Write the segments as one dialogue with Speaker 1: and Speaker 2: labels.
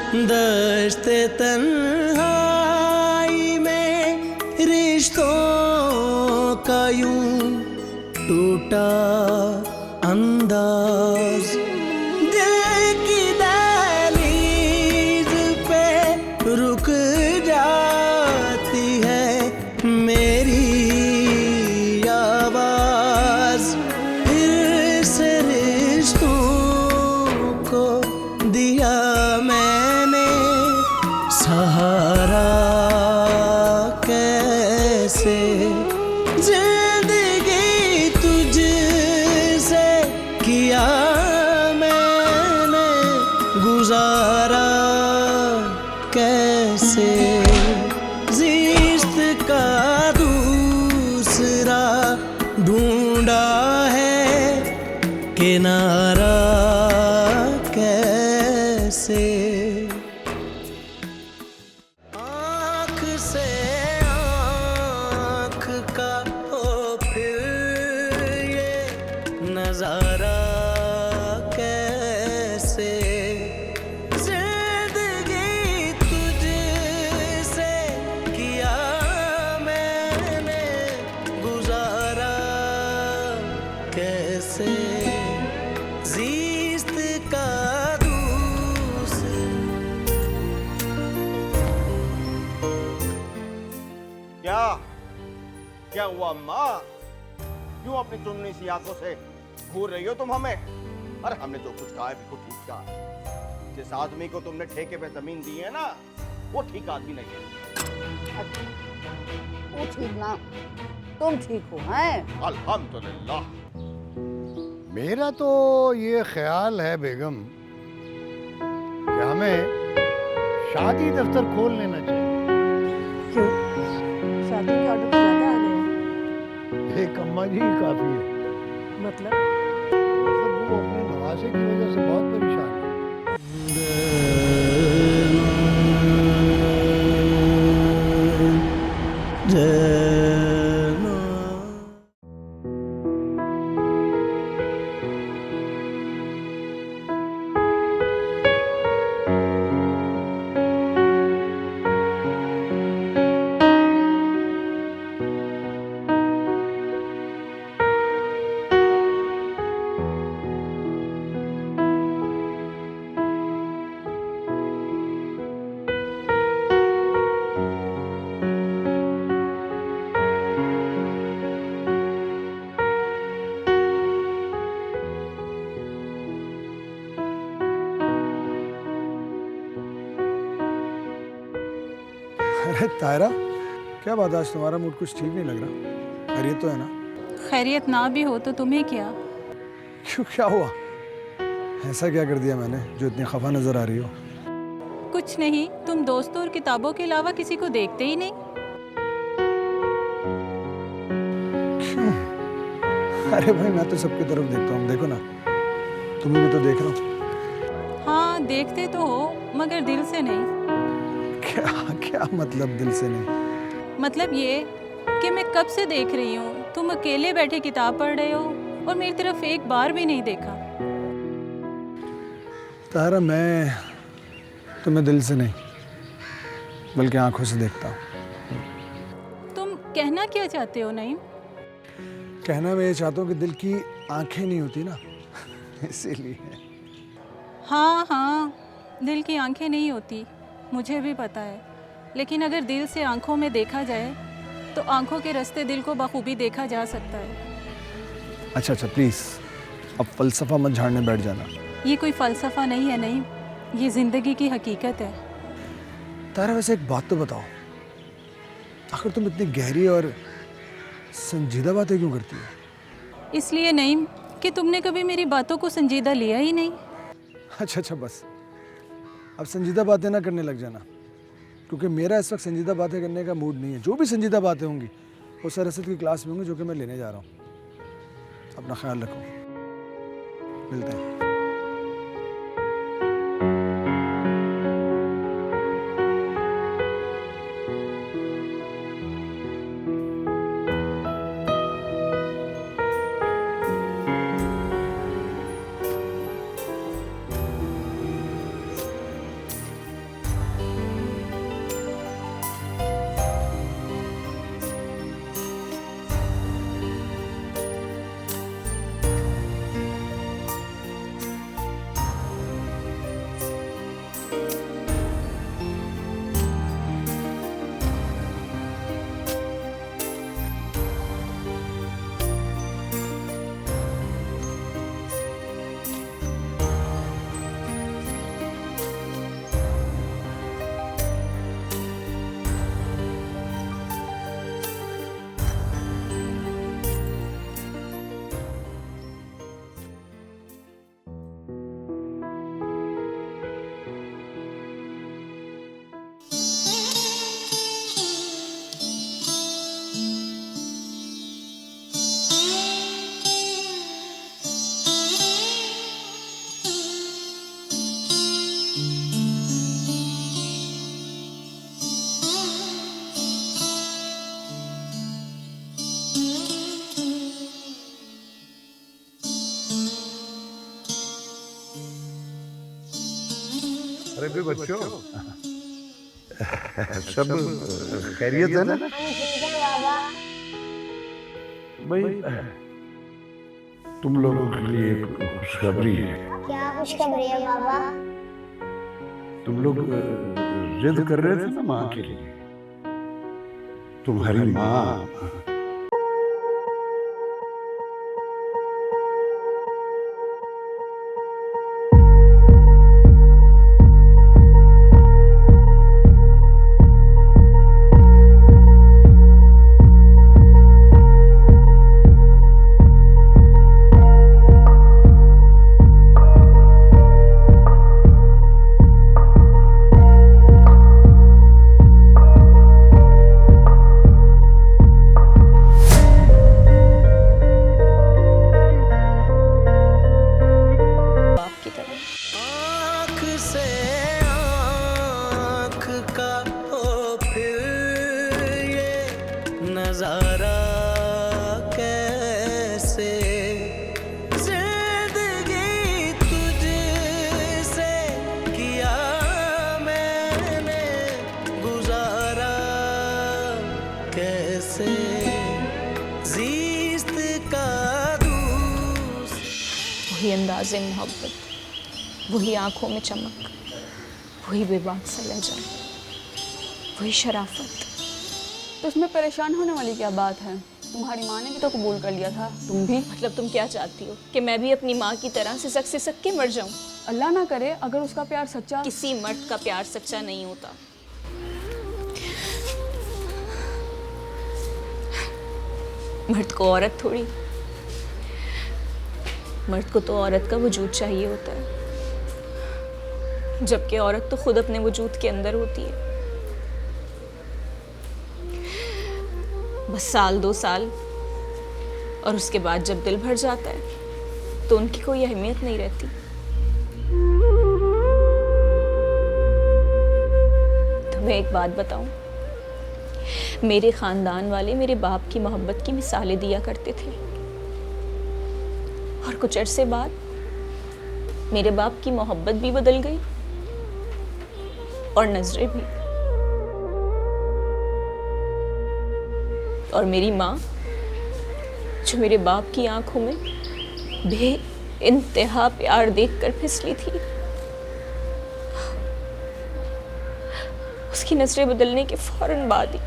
Speaker 1: दश्ते तन्हाई में रिश्तों का यूं टूटा अंदाज, दिल की दहलीज पे रुक जाती है मेरी आवाज। फिर से रिश्तों को दिया मैंने सहारा, कैसे जिंदगी तुझसे किया मैंने गुजारा, कैसे जिस्त का दूसरा ढूंढा है किनारा, कैसे आँख से आँख का हो फिर ये नजारा, कैसे जिंदगी तुझसे किया मैंने गुजारा, कैसे जिस्त का
Speaker 2: क्या हुआ माँ? क्यों अपनी चुननी सी आंखों से घूर रही हो तुम हमें? अरे हमने जो कुछ कहा है बिल्कुल ठीक कहा। जिस आदमी को तुमने ठेके पे जमीन दी है ना, वो ठीक आदमी नहीं है।
Speaker 3: अच्छा, वो ठीक ना, तुम ठीक हो हैं?
Speaker 2: अल्हम्दुलिल्लाह।
Speaker 4: मेरा तो ये ख्याल है बेगम कि हमें शादी दफ्तर खोल लेना चाहिए।
Speaker 3: क्यों? शादी के ऑर्डर ज्यादा आ गए?
Speaker 4: एक अम्मा जी ही काफी है।
Speaker 3: मतलब
Speaker 4: वो अपने नवासे की वजह से बहुत परेशान है।
Speaker 5: अरे तायरा, क्या बात, आज तुम्हारा मूड कुछ ठीक नहीं लग रहा? खैरियत तो है ना?
Speaker 6: खैरियत ना भी हो तो तुम्हें क्या?
Speaker 5: क्यों, क्या हुआ? ऐसा क्या कर दिया मैंने जो इतनी खफा नजर आ रही हो?
Speaker 6: कुछ नहीं, तुम दोस्तों और किताबों के अलावा किसी को देखते ही नहीं।
Speaker 5: क्यों? अरे भाई, मैं तो सबकी तरफ देखता हूँ, देखो ना, तुम्हें भी तो देख रहा हूँ।
Speaker 6: हाँ, देखते तो हो मगर दिल से नहीं।
Speaker 5: क्या क्या मतलब दिल से नहीं?
Speaker 6: मतलब ये कि मैं कब से देख रही हूँ, तुम अकेले बैठे किताब पढ़ रहे हो और मेरी तरफ एक बार भी नहीं देखा।
Speaker 5: तारा, मैं तुम्हें दिल से नहीं बल्कि आंखों से देखता हूँ।
Speaker 6: तुम कहना क्या चाहते हो नईम?
Speaker 5: कहना मैं ये चाहता हूँ कि दिल की आंखें नहीं होती ना, इसीलिए।
Speaker 6: हाँ हाँ, दिल की आंखें नहीं होती, मुझे भी पता है, लेकिन अगर दिल से आंखों में देखा जाए तो आंखों के रास्ते दिल को बखूबी देखा जा सकता है।
Speaker 5: अच्छा अच्छा, प्लीज़ अब फलसफा मत झाड़ने बैठ जाना।
Speaker 6: ये कोई फलसफा नहीं है नईम, ये जिंदगी की हकीकत है।
Speaker 5: तारा, वैसे एक बात तो बताओ, आखिर तुम इतनी गहरी और संजीदा बातें क्यों करती हो?
Speaker 6: इसलिए नईम कि तुमने कभी मेरी बातों को संजीदा लिया ही नहीं।
Speaker 5: अच्छा अच्छा, बस अब संजीदा बातें ना करने लग जाना, क्योंकि मेरा इस वक्त संजीदा बातें करने का मूड नहीं है। जो भी संजीदा बातें होंगी वो सरसद की क्लास में होंगी, जो कि मैं लेने जा रहा हूँ। अपना ख्याल रखो, मिलते हैं।
Speaker 7: अरे भी बच्चों सब खैरियत है ना भाई? तुम लोगों के लिए खुशखबरी है।
Speaker 8: क्या खुशखबरी है बाबा?
Speaker 7: तुम लोग जिद कर रहे थे ना माँ के लिए। तुम्हारी माँ
Speaker 1: आँख से आँख का हो फिर ये नजारा कैसे जिंदगी तुझसे किया मैंने गुजारा कैसे जीस्त का
Speaker 9: वही अंदाज़े मोहब्बत, वही आंखों में चमक, वही बेबाक सा लहजा, वही शराफत।
Speaker 10: तो उसमें परेशान होने वाली क्या बात है? तुम्हारी माँ ने भी तो कबूल कर लिया था, तुम भी।
Speaker 9: मतलब तुम क्या चाहती हो कि मैं भी अपनी माँ की तरह सिसक के मर जाऊं?
Speaker 10: अल्लाह ना करे अगर उसका प्यार सच्चा।
Speaker 9: किसी मर्द का प्यार सच्चा नहीं होता। मर्द को औरत थोड़ी, मर्द को तो औरत का वजूद चाहिए होता है, जबकि औरत तो खुद अपने वजूद के अंदर होती है। बस साल 2 साल और उसके बाद जब दिल भर जाता है तो उनकी कोई अहमियत नहीं रहती। तुम्हें एक बात बताऊं, मेरे खानदान वाले मेरे बाप की मोहब्बत की मिसालें दिया करते थे, और कुछ अरसे बाद मेरे बाप की मोहब्बत भी बदल गई और नजरें भी। और मेरी माँ जो मेरे बाप की आंखों में बे इंतहा प्यार देखकर फिसली थी, उसकी नजरें बदलने के फौरन बाद ही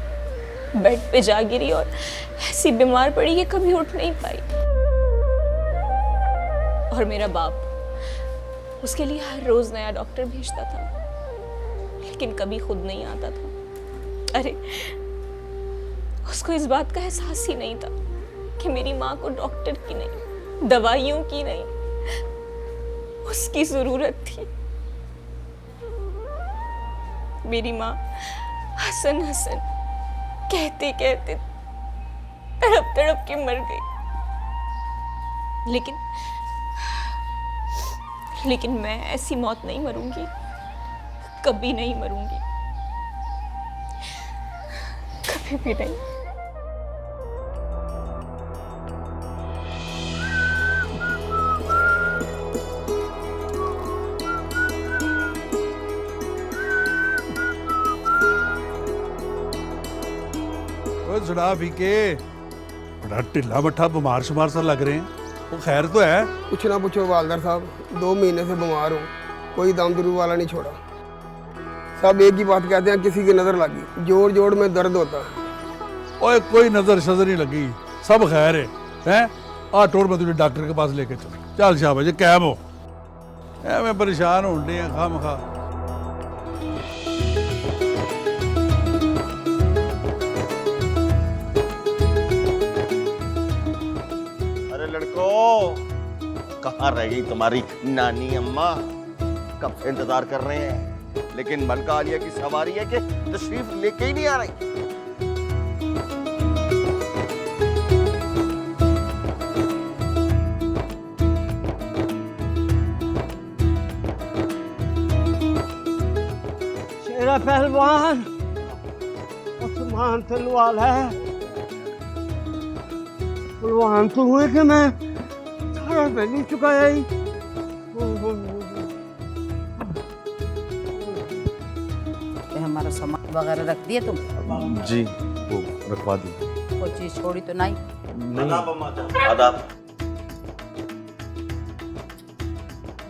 Speaker 9: बेड पे जा गिरी और ऐसी बीमार पड़ी कि कभी उठ नहीं पाई। और मेरा बाप उसके लिए हर रोज नया डॉक्टर भेजता था, लेकिन कभी खुद नहीं आता था। अरे उसको इस बात का एहसास ही नहीं था कि मेरी माँ को डॉक्टर की नहीं, दवाइयों की नहीं, उसकी जरूरत थी। मेरी माँ हसन हसन कहते कहते तड़प तड़प के मर गई। लेकिन मैं ऐसी मौत नहीं मरूंगी, कभी नहीं मरूंगी, कभी भी नहीं।
Speaker 7: जनाब भी के बड़ा ढिला मट्ठा बीमार शुमार सा लग रहे हैं, वो खैर तो है?
Speaker 11: कुछ ना पूछो वालदार साहब, 2 महीने से बीमार हूँ, कोई दाम दरू वाला नहीं छोड़ा। सब एक ही बात कहते हैं, किसी की नजर लगी, जोड़ जोड़ में दर्द होता है।
Speaker 7: ओए कोई नजर शजर नहीं लगी, सब खैर है। हैं आ टोर में तुझे डॉक्टर के पास लेके चल शाबाश जी, कैम हो। मैं परेशान हो रही खा मखा।
Speaker 2: कहाँ रह गई तुम्हारी नानी अम्मा? कब से इंतजार कर रहे हैं, लेकिन मलका आलिया की सवारी है कि तशरीफ लेके ही नहीं आ रही।
Speaker 12: शेरा पहलवान उस्मान तलवार है। पहलवान तो हुए कि मैं सारा नहीं चुकाया ही।
Speaker 3: हमारा सामान वगैरह रख दिए तुम?
Speaker 13: जी वो रखवा दी।
Speaker 3: कोई चीज छोड़ी तो नहीं?
Speaker 2: आदाब।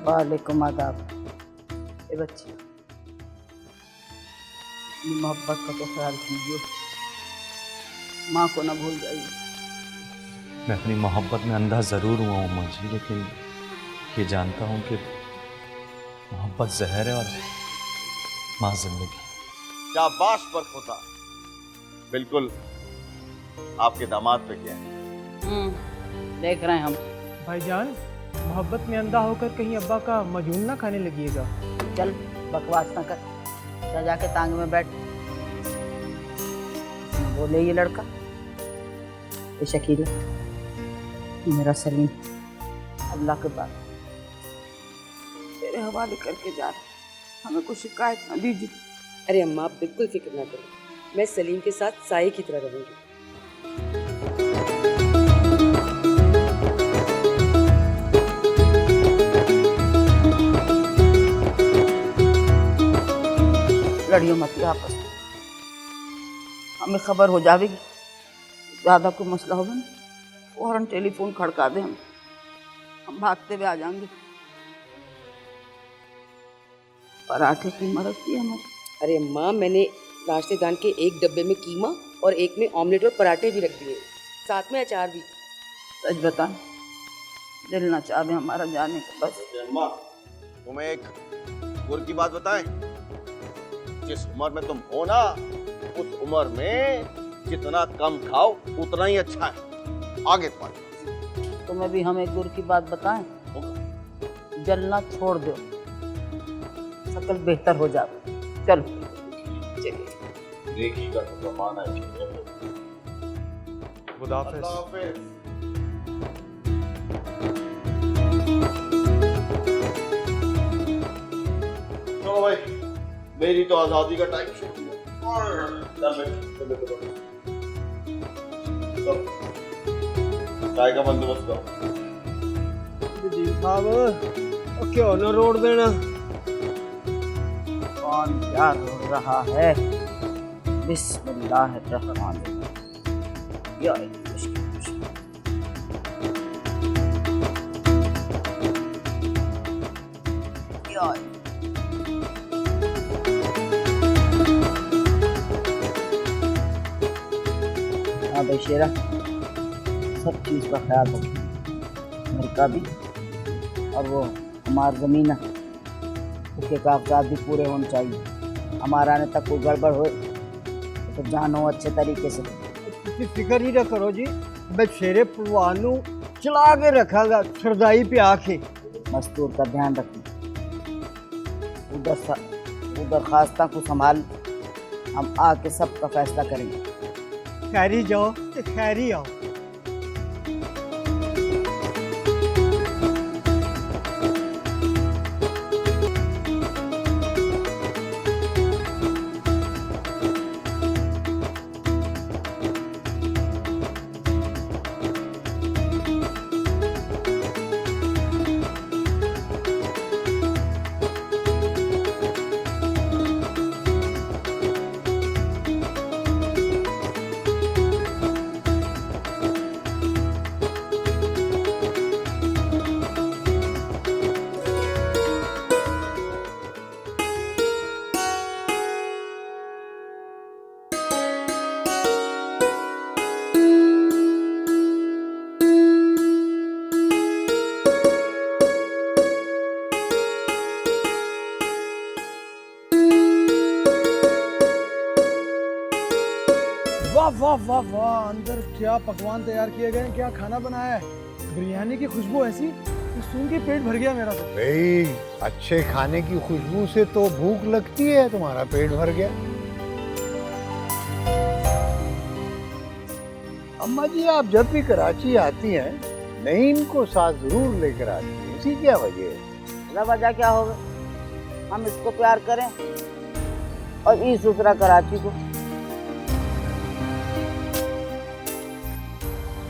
Speaker 3: वालेकुम आदाब। ए बच्ची, अपनी मोहब्बत का तो ख्याल कीजिए, माँ को ना भूल जाइए।
Speaker 13: मैं अपनी मोहब्बत में अंधा ज़रूर हुआ हूँ अम्मा जी, लेकिन ये जानता हूँ कि मोहब्बत जहर है और माँ जिंदगी।
Speaker 2: शाबाश पर खुदा, बिल्कुल आपके दामाद पे क्या है।
Speaker 3: देख रहे हैं हम।
Speaker 12: भाईजान, मोहब्बत में अंधा होकर कहीं अब्बा का मजून ना खाने लगिएगा।
Speaker 3: चल बकवास ना कर, जा जाके तांग में बैठ। बोले ये लड़का, ये शकील, मेरा सलीम अल्लाह के बाद तेरे हवाले करके जा रहा, हमें कुछ शिकायत ना दीजिए।
Speaker 14: अरे अम्मा, आप बिल्कुल फिक्र ना करो, मैं सलीम के साथ साए की तरह रहूंगी।
Speaker 3: लड़ियों मत आपस में, हमें खबर हो जाएगी, ज़्यादा कोई मसला होगा ना फौरन टेलीफोन खड़का दे, हम भागते हुए आ जाएंगे। पराठे की मदद की हमारी।
Speaker 14: अरे अम्मा, मैंने नाश्तेदान के एक डब्बे में कीमा और एक में ऑमलेट और पराठे भी रख दिए, साथ में अचार भी।
Speaker 3: सच बता, दिल ना चाहे हमारा जाने का बस।
Speaker 2: अम्मा, तुम्हें एक गुर की बात बताएं, जिस उम्र में तुम हो ना, उस उम्र में जितना कम खाओ उतना ही अच्छा है। आगे तुम्हारे
Speaker 3: तुम्हें भी हम एक गुर की बात बताएं, जलना छोड़ दो, शकल बेहतर हो जाए। चलो
Speaker 2: चलिए, देखिएगा तो जमाना है।
Speaker 13: खुदा हाफिज।
Speaker 2: चलो भाई, मेरी तो आजादी का टाइम शुरू हुआ। चाय का बंदोबस्त करो।
Speaker 12: जी साहब, क्यों न रोड देना?
Speaker 3: कौन क्या रोड रहा है? बिस्मिल्लाहिर्रहमानिर्रहीम। या हाँ भाई शेरा, सब चीज़ का ख्याल रखो, घर का भी और वो हमारी ज़मीन है उसके कागजात भी पूरे होने चाहिए। हमारा आने तक कोई गड़बड़ हो तो जानो अच्छे तरीके से।
Speaker 12: किसी फिक्र ही ना करो जी, मैं शेरे पलवानू चला के रखागा सरदाई पे आके।
Speaker 3: मस्तूर का ध्यान रखना, उधर खास्ता को संभाल, हम आके सबका फैसला करेंगे।
Speaker 12: खैरी जाओ तो खैरी आओ।
Speaker 5: वाह वाह वाह वाह, अंदर क्या पकवान तैयार किए गए हैं, क्या खाना बनाया है। बिरयानी की खुशबू ऐसी कि सुन के पेट भर गया मेरा तो।
Speaker 4: भाई, अच्छे खाने की खुशबू से तो भूख लगती है, तुम्हारा पेट भर गया। अम्मा जी, आप जब भी कराची आती हैं नईम को साथ जरूर लेकर आती हैं, इसी क्या वजह है?
Speaker 3: वजह क्या होगा, हम इसको प्यार करें और इस दूसरा कराची को।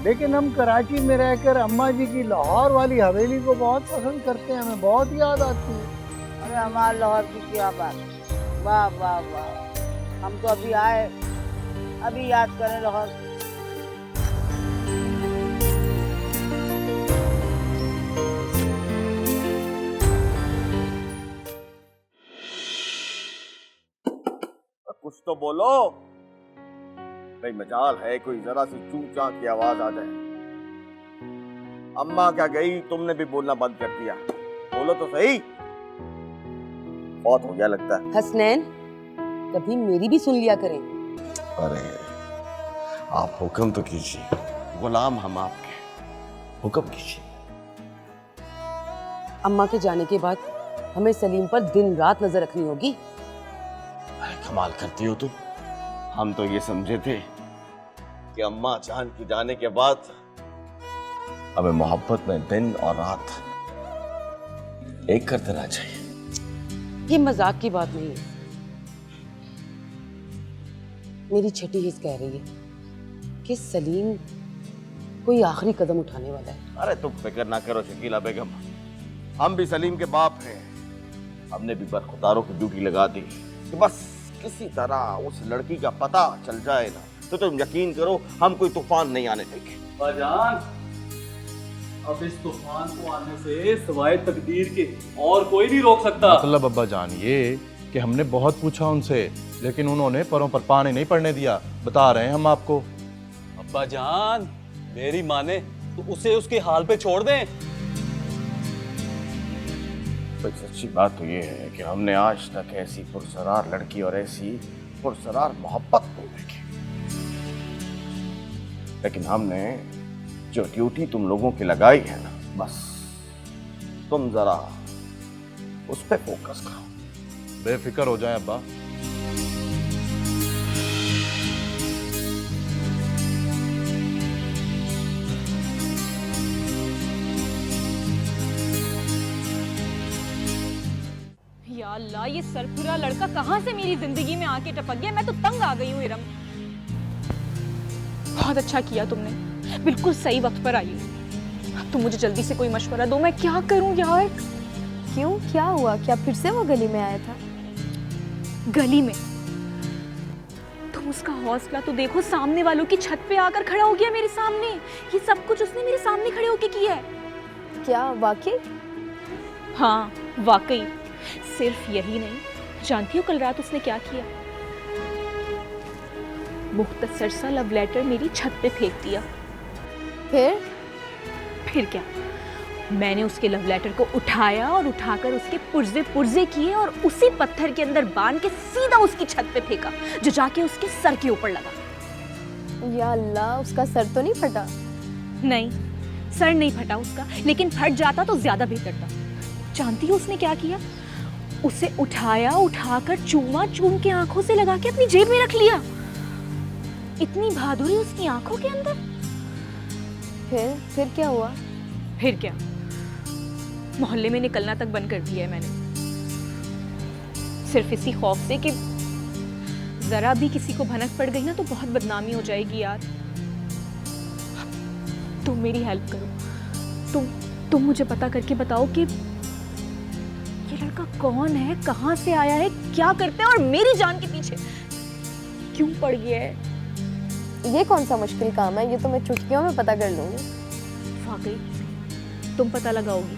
Speaker 4: लेकिन हम कराची में रहकर अम्मा जी की लाहौर वाली हवेली को बहुत पसंद करते हैं, हमें बहुत याद आती है।
Speaker 3: अरे हमारे लाहौर की क्या बात, वाह वाह वाह। हम तो अभी आए, अभी याद करें रहो।
Speaker 2: कुछ तो बोलो भाई, मजाल है कोई जरा सी चू चा की आवाज आ जाए। अम्मा क्या गई, तुमने भी बोलना बंद कर दिया। बोलो तो सही। बहुत हो गया लगता है।
Speaker 14: हसनैन, कभी मेरी भी सुन लिया करें।
Speaker 2: अरे आप हुक्म तो कीजिए, गुलाम हम आपके, हुक्म कीजिए।
Speaker 14: अम्मा के जाने के बाद हमें सलीम पर दिन रात नजर रखनी होगी।
Speaker 2: कमाल करती हो तुम। हम तो ये समझे थे कि अम्मा जान की जाने के बाद हमें मोहब्बत में दिन और रात एक कर देना चाहिए।
Speaker 14: ये मजाक की बात नहीं है। मेरी छठी हिस्स कह रही है कि सलीम कोई आखिरी कदम उठाने वाला है।
Speaker 2: अरे तुम फिक्र ना करो शकीला बेगम, हम भी सलीम के बाप हैं। हमने भी बरखुदारों की ड्यूटी लगा दी कि बस किसी तरह उस लड़की का पता चल जाए ना, तो तुम यकीन करो हम कोई तूफान नहीं आने देंगे।
Speaker 15: बाजान, अब इस तूफान को आने से सिवाय तकदीर के और कोई नहीं रोक सकता।
Speaker 13: मतलब अब्बा जान ये कि हमने बहुत पूछा उनसे, लेकिन उन्होंने परों पर पानी नहीं पड़ने दिया। बता रहे हैं हम आपको।
Speaker 15: अब्बा जान, मेरी माने तो उसे उसके हाल पे छोड़ दें।
Speaker 2: भाई सच्ची बात तो ये है कि हमने आज तक ऐसी पुरसरार लड़की और ऐसी पुरसरार मोहब्बत नहीं देखी, लेकिन हमने जो ड्यूटी तुम लोगों की लगाई है ना, बस तुम जरा उस पे फोकस करो।
Speaker 13: बेफिक्र हो जाए अब्बा।
Speaker 9: या अल्लाह, ये सरफुरा लड़का कहाँ से मेरी जिंदगी में आके टपक गया। मैं तो तंग आ गई हूँ इरम। बहुत अच्छा किया तुमने, बिल्कुल सही वक्त पर आई हूँ। अब तुम मुझे जल्दी से कोई मशवरा दो, मैं क्या करूँ यार।
Speaker 10: क्यों, क्या हुआ? क्या फिर से वो गली में आया था?
Speaker 9: गली में? तुम उसका हौसला तो देखो, सामने वालों की छत पे आकर खड़ा हो गया मेरे सामने। ये सब कुछ उसने मेरे सामने खड़े होके किया है।
Speaker 10: क्या वाकई?
Speaker 9: हाँ वाकई। सिर्फ यही नहीं, जानती हो कल रात उसने क्या किया? मुख्तसर सा लव लेटर मेरी छत पे फेंक दिया। फिर क्या, मैंने उसके लव लेटर को उठाया और उठाकर उसके पुर्जे पुर्जे किए और उसी पत्थर के अंदर बांध के सीधा उसकी छत पे फेंका, जो जाके उसके सर के ऊपर लगा।
Speaker 10: या अल्लाह, उसका सर तो नहीं फटा?
Speaker 9: नहीं, सर नहीं फटा उसका, लेकिन फट जाता तो ज्यादा बेहतर था। जानती हो उसने क्या किया? उसे उठाया, उठाकर चूमा चूम के आंखों से लगा के अपनी जेब में रख लिया। इतनी बहादुरी उसकी आंखों के अंदर।
Speaker 10: फिर क्या हुआ?
Speaker 9: फिर क्या, मोहल्ले में निकलना तक बंद कर दिया है मैंने, सिर्फ इसी खौफ से कि जरा भी किसी को भनक पड़ गई ना तो बहुत बदनामी हो जाएगी यार। तुम मेरी हेल्प करो, तुम मुझे पता करके बताओ कि ये लड़का कौन है, कहाँ से आया है, क्या करता है और मेरी जान के पीछे क्यों पड़ गया है।
Speaker 10: ये कौन सा मुश्किल काम है, ये तो मैं चुटकियों में पता कर लूंगी।
Speaker 9: वाकई तुम पता लगाओगी?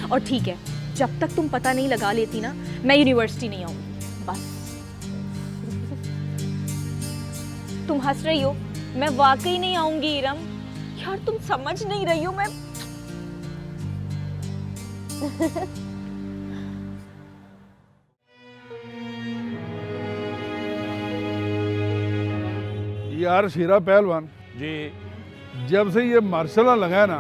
Speaker 9: और ठीक है, जब तक तुम पता नहीं लगा लेती ना, मैं यूनिवर्सिटी नहीं आऊंगी। बस। तुम हंस रही हो, मैं वाकई नहीं आऊंगी इरम। यार तुम समझ नहीं रही हो। मैं
Speaker 7: यार शीरा पहलवान
Speaker 2: जी,
Speaker 7: जब से ये मार्शल लगा है ना,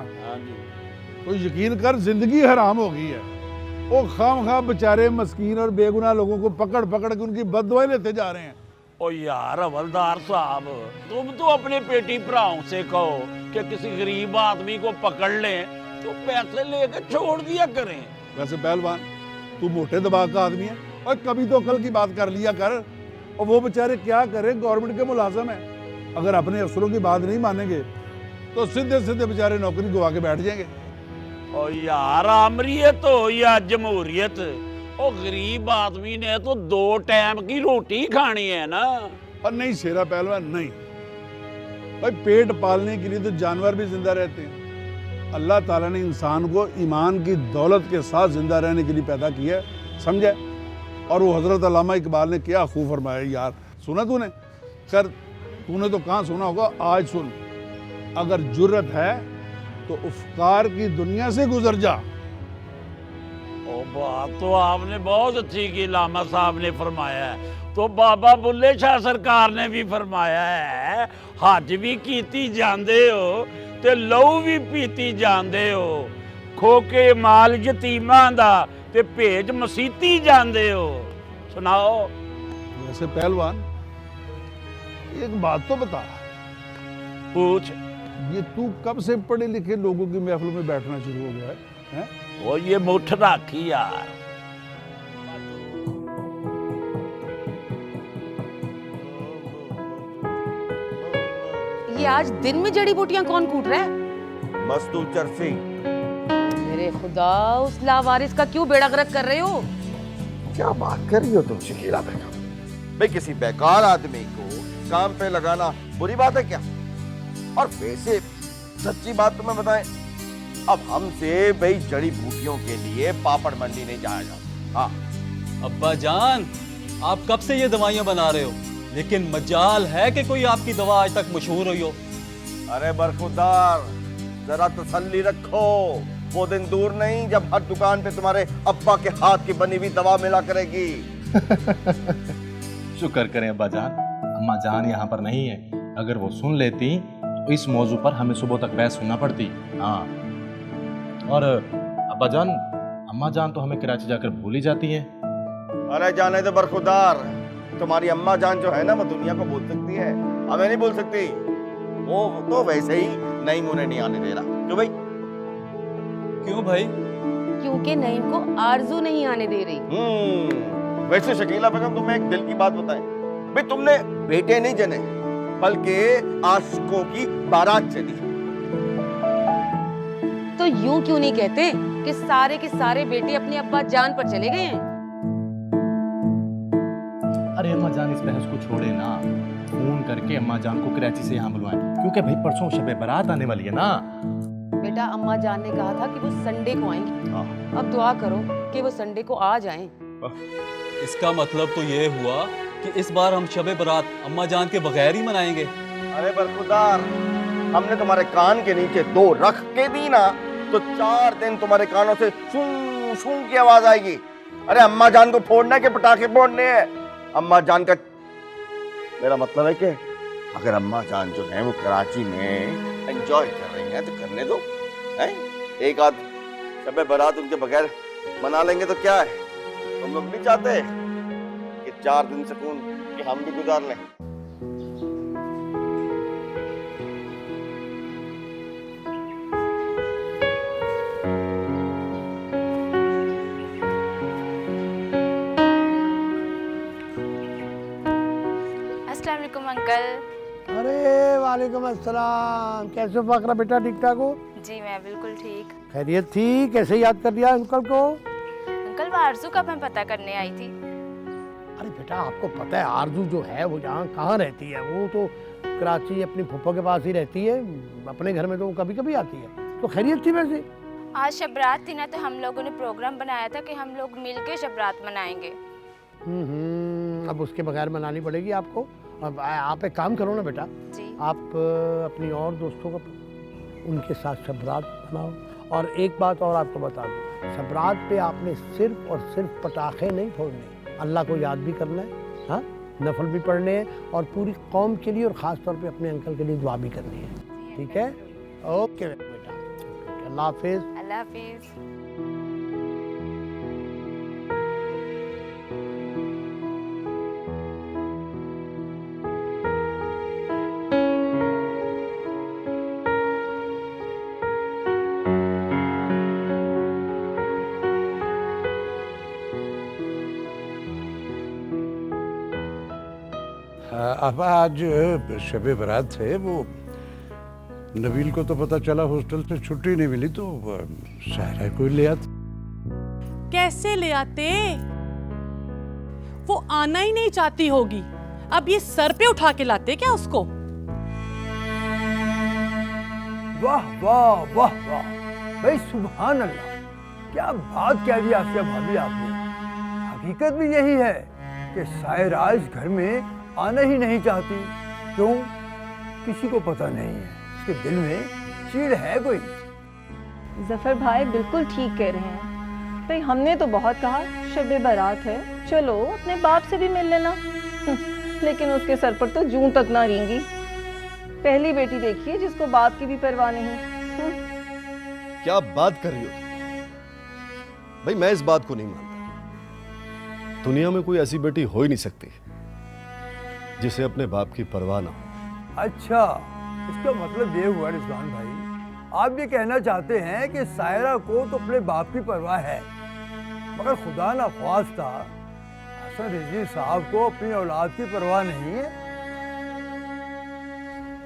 Speaker 7: तो यकीन कर जिंदगी हराम हो गई है। वो खामखा बेचारे मस्कीन और बेगुनाह लोगों को पकड़ पकड़ के उनकी बददुआएं लेते जा रहे हैं।
Speaker 16: ओ यार हवलदार साहब, तुम तो अपने पेटी भराओं से कहो कि किसी गरीब आदमी को पकड़ लें तो पैसे लेकर छोड़ दिया करें।
Speaker 7: वैसे पहलवान तू मोटे दिमाग का आदमी है, और कभी तो कल की बात कर लिया कर। और वो बेचारे क्या करें, गवर्नमेंट के मुलाजिम है। अगर अपने अफसरों की बात नहीं मानेंगे तो सीधे सीधे बेचारे नौकरी गवा के बैठ जाएंगे।
Speaker 16: ओ यार आमरीयत हो या जमहूरियत, ओ गरीब आदमी ने तो 2 टाइम की रोटी खानी है ना।
Speaker 7: और नहीं शेरा पहलवान, नहीं भाई, पेट पालने के लिए तो जानवर भी जिंदा रहते हैं। अल्लाह ताला ने इंसान को ईमान की दौलत के साथ जिंदा रहने के लिए पैदा किया है, समझे? और वो हजरत अल्लामा इकबाल ने क्या खूब फरमाया यार, सुना तूने? खैर तूने तो कहाँ सुना होगा, आज सुन। अगर जुर्रत है तो उफकार की दुनिया से गुजर जा।
Speaker 16: ओ बात तो आपने बहुत अच्छी की, लामा साहब ने फरमाया है तो बाबा बुल्ले शाह सरकार ने भी फरमाया है, हज भी कीती जांदे हो ते लहू भी पीती जांदे हो, खोके माल यतीमां दा ते भेज मसीती जांदे हो। सुनाओ।
Speaker 7: वैसे पहलवान एक बात तो बता,
Speaker 16: पूछ।
Speaker 7: ये तू कब से पढ़े लिखे लोगों की महफिलों में बैठना शुरू हो गया है, हैं?
Speaker 16: वो ये मुठ राखी यार।
Speaker 14: ये आज दिन में जड़ी बूटियां कौन कूट रहा है?
Speaker 2: मस्तू चरसी।
Speaker 14: मेरे खुदा, उस लावारिस का क्यों बेड़ा गर्क कर रहे हो?
Speaker 2: क्या बात कर रही हो तुम शकीला बेगम? भाई किसी बेकार आदमी को काम पे लगाना बुरी बात है क्या? और वैसे सच्ची बात तुम्हें बताएं, अब हमसे भाई जड़ी बूटियों के लिए पापड़ मंडी नहीं जाया जाता। हाँ
Speaker 15: अब्बा जान, आप कब से ये दवाइयां बना रहे हो, लेकिन मजाल है कि कोई आपकी दवा आज तक मशहूर हुई हो।
Speaker 2: अरे बरखुदार, जरा तसल्ली रखो, वो दिन दूर नहीं जब हर दुकान पे तुम्हारे अब्बा के हाथ की बनी हुई दवा मिला करेगी।
Speaker 13: शुक्र करें अब्बा जान, अम्मा जान यहाँ पर नहीं है, अगर वो सुन लेती तो इस मौजू पर हमें सुबह तक बहस सुनना पड़ती। हाँ, और अब्बा जान, अम्मा जान तो हमें कराची जाकर भूल ही जाती है।
Speaker 2: अरे जाने दो बरखुदार, तुम्हारी अम्मा जान जो है ना, वो दुनिया को बोल सकती है, हमें नहीं बोल सकती। वो तो वैसे ही नईम उन्हें नहीं आने दे रहा। क्यों भाई?
Speaker 15: क्यों भाई?
Speaker 14: क्योंकि नईम को आरजू नहीं आने दे रही।
Speaker 2: वैसे शकीला बेगम, तुम्हें एक दिल की बात बताएं, भाई तुमने बेटे नहीं जने, बल्कि आशिकों की बारात चली।
Speaker 14: तो यूं क्यों नहीं कहते कि सारे के सारे बेटे अपने अब्बा जान पर चले गए हैं?
Speaker 13: अरे अम्मा जान, इस बहस को छोड़े ना, फोन करके अम्मा जान को कराची से यहाँ बुलवाएं, क्योंकि भाई परसों शब बारात आने वाली है ना।
Speaker 14: बेटा, अम्मा जान ने कहा था कि वो संडे को आएंगी। अब दुआ करो कि वो संडे को आ जाएं।
Speaker 15: इसका मतलब तो ये हुआ कि इस बार हम शब बारात अम्मा जान के बगैर ही मनाएंगे।
Speaker 2: अरे बरखुदार, हमने तुम्हारे कान के नीचे 2 रख के दी ना, तो 4 दिन तुम्हारे कानों से शूं शूं की आवाज आएगी। अरे अम्मा जान को फोड़ना के पटाखे फोड़ने हैं? अम्मा जान का मेरा मतलब है कि अगर अम्मा जान जो है वो कराची में एंजॉय कर रही हैं तो करने दो, हैं? एक आध शब बारात उनके बगैर मना लेंगे तो क्या है? तुम लोग नहीं चाहते कि 4 दिन सुकून कि हम भी गुजार लें?
Speaker 17: अस्सलाम वालेकुम अंकल।
Speaker 4: अरे वालेकुम अस्सलाम, कैसे हो फाकरा बेटा, ठीक ठाक हो?
Speaker 17: जी मैं बिल्कुल ठीक।
Speaker 4: खैरियत थी? कैसे याद कर लिया अंकल को?
Speaker 17: अंकल वो आरजू कब मैं पता करने आई थी।
Speaker 4: अरे बेटा, आपको पता है आरजू जो है वो यहाँ कहाँ रहती है? वो तो कराची अपनी फूफा के पास ही रहती है, अपने घर में तो कभी कभी आती है। तो खैरियत थी वैसे?
Speaker 17: आज शब रात थी ना, तो हम लोगों ने प्रोग्राम बनाया था कि हम लोग मिलके शब रात मनाएंगे।
Speaker 4: अब उसके बगैर मनानी पड़ेगी आपको। अब आप एक काम करो ना बेटा, आप अपनी और दोस्तों को उनके साथ शब रात मनाओ। और एक बात और आपको बता दूं, शब रात पे आपने सिर्फ और सिर्फ पटाखे नहीं फोड़ने, अल्लाह को याद भी करना है, हाँ, नफल भी पढ़ने हैं, और पूरी कौम के लिए और ख़ास तौर पे अपने अंकल के लिए दुआ भी करनी है। ठीक है? ओके बेटा, अल्लाह हाफिज़।
Speaker 17: अल्लाह हाफिज़।
Speaker 7: अब आज शब बारात है, वो नबील को तो पता चला हॉस्टल से छुट्टी नहीं मिली, तो सहरा को ले आता।
Speaker 18: कैसे ले आते? वो आना ही नहीं चाहती होगी, अब ये सर पे उठा के लाते क्या उसको?
Speaker 12: वाह वाह वाह वाह भाई, सुभान अल्लाह, क्या बात कह दी आसिया भाभी आपने। हकीकत भी यही है कि सायरा इस घर में आना ही नहीं चाहती। क्यों? किसी को पता नहीं है, उसके दिल में चीड़ है कोई।
Speaker 19: जफर भाई बिल्कुल ठीक कह रहे हैं भाई, हमने तो बहुत कहा शब बारात है, चलो अपने बाप से भी मिल लेना, लेकिन उसके सर पर तो जूं तक ना रेंगी। पहली बेटी देखिए जिसको बाप की भी परवाह नहीं।
Speaker 20: क्या बात कर रही हो भाई, मैं इस बात को नहीं मानता। दुनिया में कोई ऐसी बेटी हो ही नहीं सकती जिसे अपने बाप की परवाह ना हो।
Speaker 12: अच्छा, इसका मतलब ये हुआ रिजवान भाई, आप ये कहना चाहते हैं कि सायरा को तो अपने बाप की परवाह है, मगर खुदा ना ख्वास्ता हसन रिजवी साहब को अपनी औलाद की परवाह नहीं है।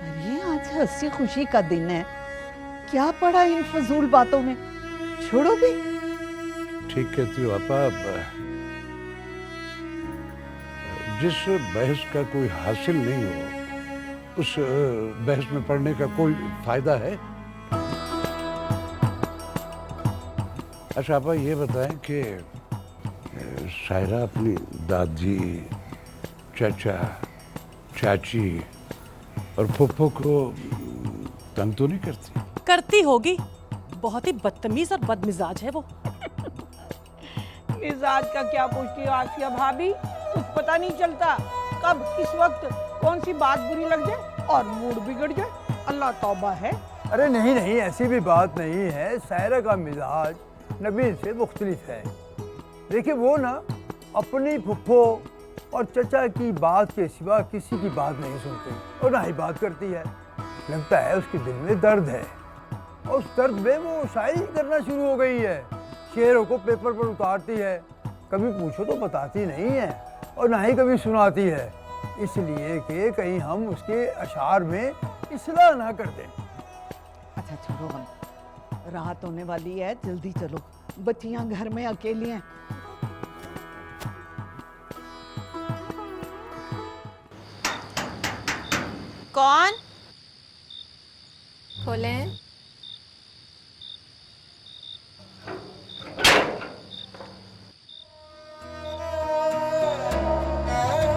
Speaker 21: अरे आज हंसी खुशी का दिन है, क्या पड़ा इन फजूल बातों में, छोड़ो भी।
Speaker 7: ठीक कहती हो आपा, जिस बहस का कोई हासिल नहीं हो उस बहस में पढ़ने का कोई फायदा है? अच्छा आपा ये बताएं कि सायरा अपनी दादी, चाचा, चाची और फुफ्फो को तंग तो नहीं करती?
Speaker 18: करती होगी, बहुत ही बदतमीज और बदमिजाज है वो।
Speaker 22: मिजाज का क्या पूछती हो आसिया भाभी, कुछ पता नहीं चलता कब किस वक्त कौन सी बात बुरी लग जाए और मूड बिगड़ जाए। अल्लाह तौबा है।
Speaker 12: अरे नहीं नहीं, ऐसी भी बात नहीं है। सायरा का मिजाज नबील से मुख्तलिफ है। देखिए वो ना अपनी फुफ्फो और चचा की बात के सिवा किसी की बात नहीं सुनती और ना ही बात करती है। लगता है उसके दिल में दर्द है और उस दर्द में वो शायरी करना शुरू हो गई है। शेरों को पेपर पर उतारती है, कभी पूछो तो बताती नहीं है और ना ही कभी सुनाती है, इसलिए कि कहीं हम उसके अशार में इस्लाह ना कर दें।
Speaker 21: अच्छा छोड़ो, हम रात होने वाली है, जल्दी चलो, बच्चियां घर में अकेली हैं।
Speaker 17: कौन? खोले।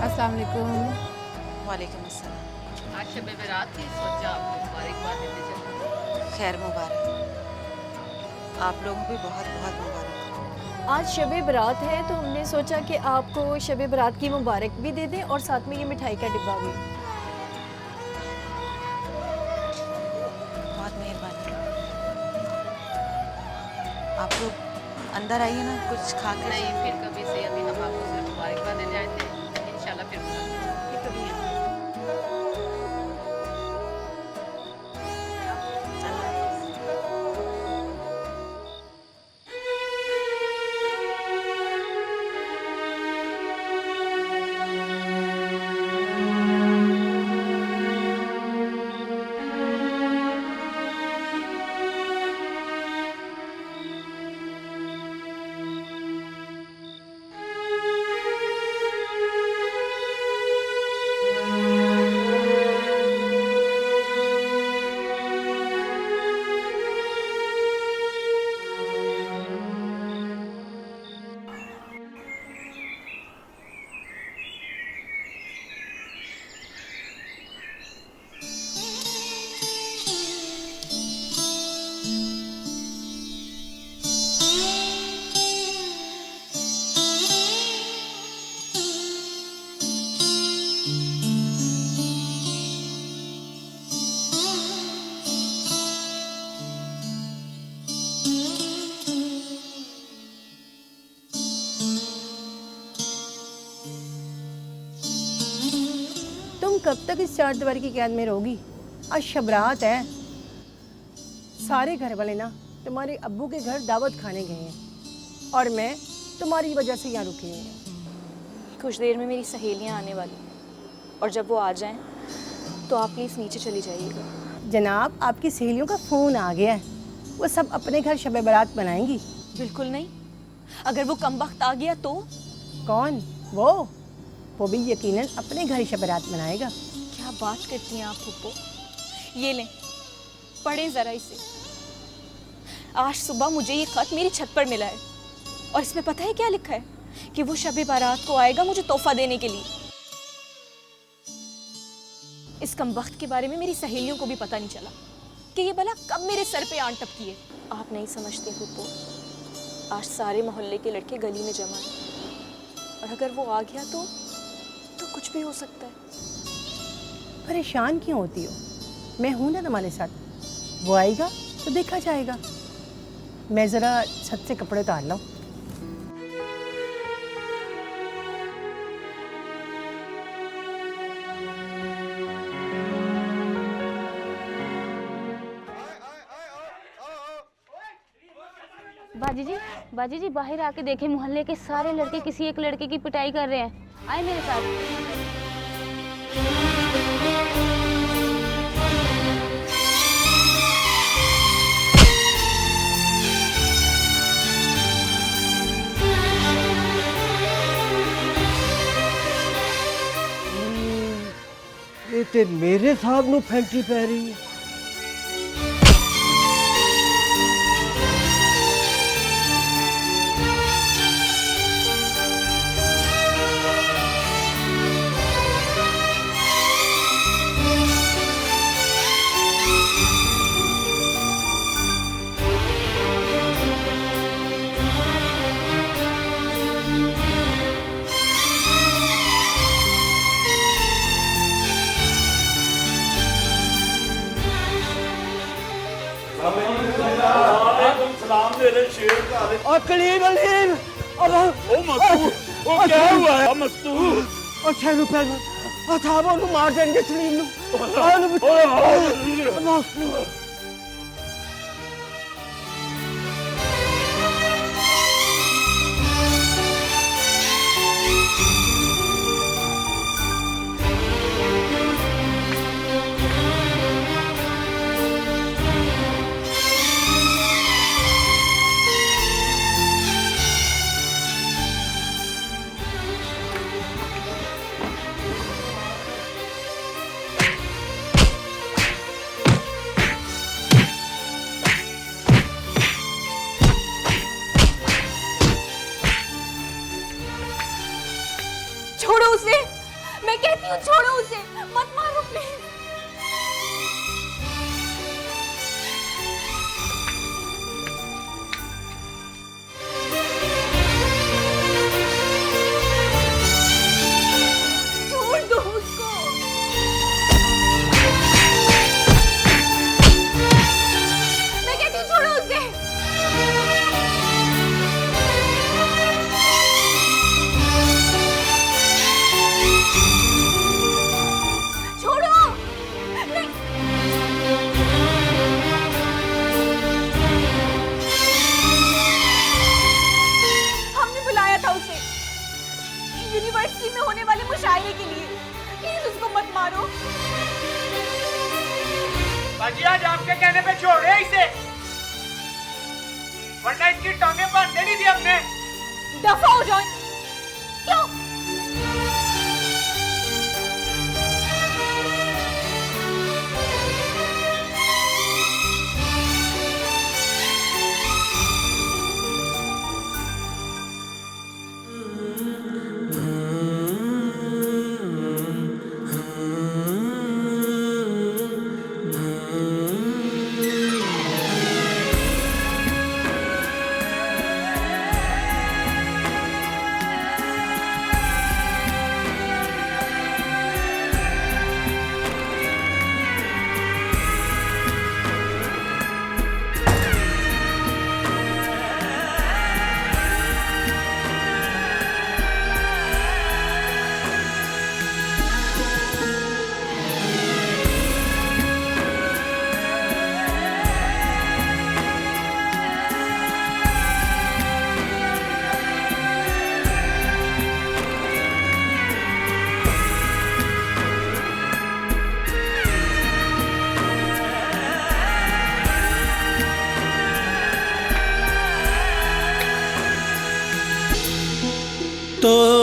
Speaker 17: अस्सलाम वालेकुम।
Speaker 14: वालेकुम अस्सलाम।
Speaker 23: आज शब बारात की सोचा आपको मुबारकबाद देते चलते।
Speaker 14: खैर मुबारक, आप लोगों को भी बहुत बहुत मुबारक।
Speaker 24: आज शब बारात है तो हमने सोचा कि आपको शब बारात की मुबारक भी दे दें और साथ में ये मिठाई का डिब्बा भी।
Speaker 14: बहुत मेहरबानी। आप लोग अंदर आइए ना, कुछ खा के।
Speaker 23: नहीं, फिर कभी से अभी हम आपको सिर्फ मुबारकबाद देने आए थे, इंशाल्लाह फिर कभी आए।
Speaker 24: कब तक इस चार दीवारी की कैद में रहोगी? आज शबरात है, सारे घर वाले ना तुम्हारे अब्बू के घर दावत खाने गए हैं और मैं तुम्हारी वजह से यहाँ रुकी हुई हूँ।
Speaker 9: कुछ देर में मेरी सहेलियाँ आने वाली हैं और जब वो आ जाएं तो आप प्लीज़ नीचे चली जाइएगा।
Speaker 24: जनाब, आपकी सहेलियों का फ़ोन आ गया है, वो सब अपने घर शब बारात मनाएंगी।
Speaker 9: बिल्कुल नहीं, अगर वो कमबख्त आ गया तो?
Speaker 24: कौन? वो भी यकीनन अपने घर शबरात मनाएगा।
Speaker 9: क्या बात करती हैं आप फूफो। ये लें, पढ़ें जरा इसे। आज सुबह मुझे ये खत मेरी छत पर मिला है और इसमें पता है क्या लिखा है? कि वो शब बारात को आएगा मुझे तोहफा देने के लिए। इस कमबख्त के बारे में मेरी सहेलियों को भी पता नहीं चला कि ये भला कब मेरे सर पे आन टपकी है। आप नहीं समझते फूफो, आज सारे मोहल्ले के लड़के गली में जमा हैं और अगर वो आ गया तो कुछ भी हो सकता है।
Speaker 24: परेशान क्यों होती हो? मैं हूं ना तुम्हारे साथ। वो आएगा तो देखा जाएगा। मैं ज़रा छत से कपड़े उतार लाऊं।
Speaker 17: बाजी जी बाहर आके देखे, मोहल्ले के सारे लड़के किसी एक लड़के की पिटाई कर रहे हैं। आए मेरे साथ।
Speaker 1: ये ते मेरे साहब नू फैंटी पै रही है।
Speaker 16: और
Speaker 1: कलीम अलीम अब
Speaker 16: ओ मस्तू, ओ क्या हुआ है मस्तू?
Speaker 1: और 6 रुपए और था वो मार देंगे सलीम नु।
Speaker 9: छोड़ो उसे, मैं कहती हूँ छोड़ो उसे, मत मारो प्लीज। छोड़ दो उसको। मैं कहती हूँ छोड़ो उसे। यूनिवर्सिटी में होने वाले मुशायरे के लिए, प्लीज उसको मत मारो।
Speaker 6: बाजी आज आपके कहने पे छोड़े इसे, वरना इसकी टांगे बांध देनी थी हमने।
Speaker 9: दफा हो जाओ। क्यों?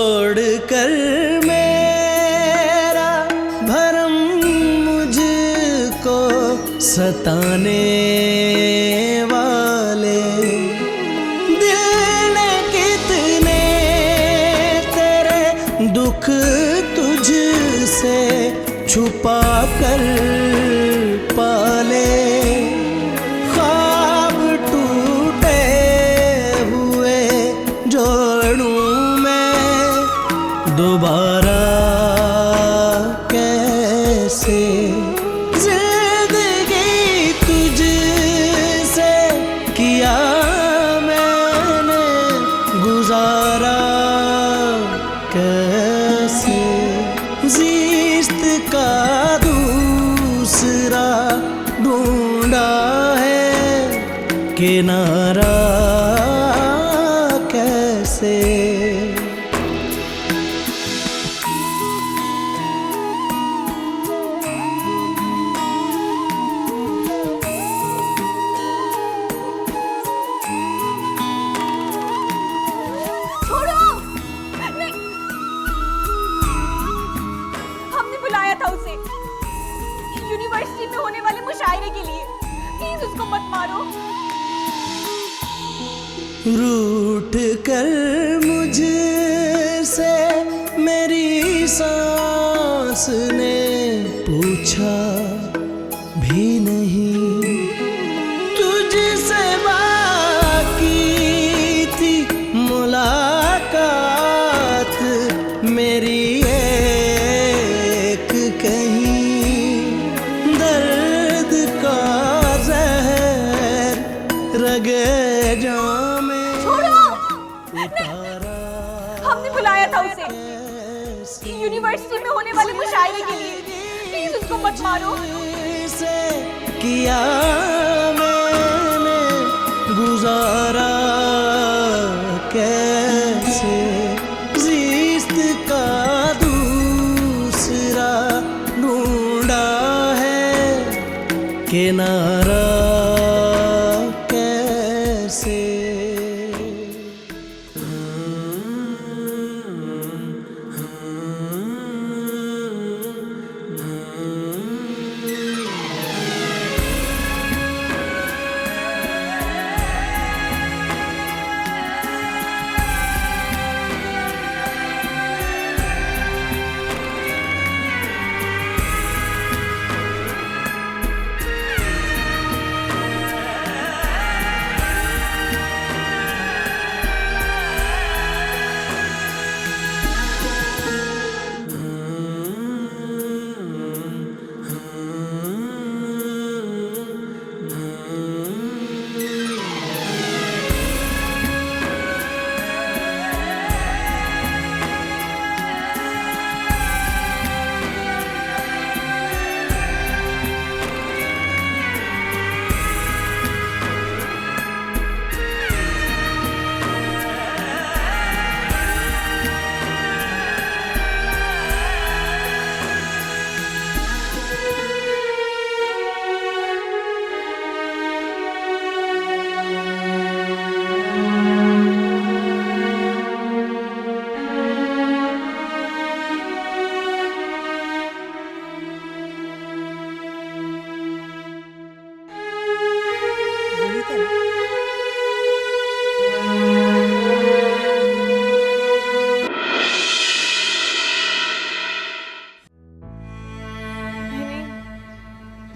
Speaker 3: तोड़ कर मेरा भरम मुझको सताने वाले, दिल ने कितने तेरे दुख तुझसे छुपा कर पाले, ख्वाब टूटे हुए जोड़ूं मैं दोबारा कैसे, जिंदगी तुझसे किया मैंने गुजारा कैसे, ज़िस्त का दूसरा ढूंढा है किनारा कैसे।
Speaker 9: छोड़ो नहीं, हमने बुलाया था उसे यूनिवर्सिटी में होने वाले मुशायरे के लिए, प्लीज उसको मत मारो।
Speaker 3: रूठ कर मुझसे मेरी सांस ने पूछा भी नहीं, तुझसे बाकी थी मुलाकात मेरी एक कहीं, दर्द का जहर रगे जाम में
Speaker 9: हमने बुलाया था उसे यूनिवर्सिटी में होने वाले मुशायरे के लिए, प्लीज उसको मत मारो।
Speaker 3: किया मैंने गुजारा कैसे, ज़िस्त का दूसरा ढूंढा है किनारा कैसे।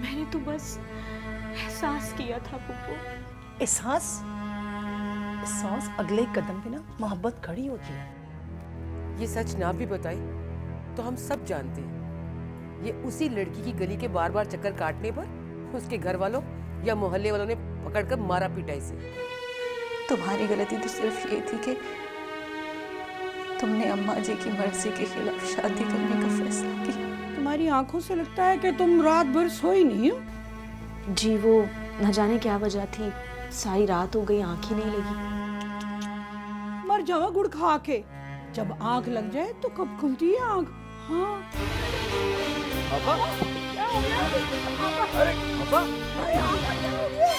Speaker 9: मैंने तो बस एहसास किया था पुप्पू।
Speaker 24: एहसास एहसास अगले कदम पे ना मोहब्बत खड़ी होती है।
Speaker 14: ये सच ना भी बताई तो हम सब जानते हैं, ये उसी लड़की की गली के बार बार चक्कर काटने पर उसके घर वालों या मोहल्ले वालों ने पकड़कर मारा पीटा इसे।
Speaker 9: तुम्हारी गलती तो सिर्फ ये थी कि तुमने अम्मा जी की मर्जी के खिलाफ शादी करने का फैसला किया।
Speaker 22: तुम्हारी आंखों से लगता है कि तुम रात भर सोई नहीं हो।
Speaker 9: जी वो न जाने क्या वजह थी, सारी रात हो गई, आंख ही नहीं लगी।
Speaker 22: मर जाओ गुड़ खा के, जब आंख लग जाए तो कब खुलती है आंख। हाँ
Speaker 2: पापा
Speaker 22: क्या हो गया?
Speaker 2: अरे पापा
Speaker 22: अरे आंख क्या हो गया?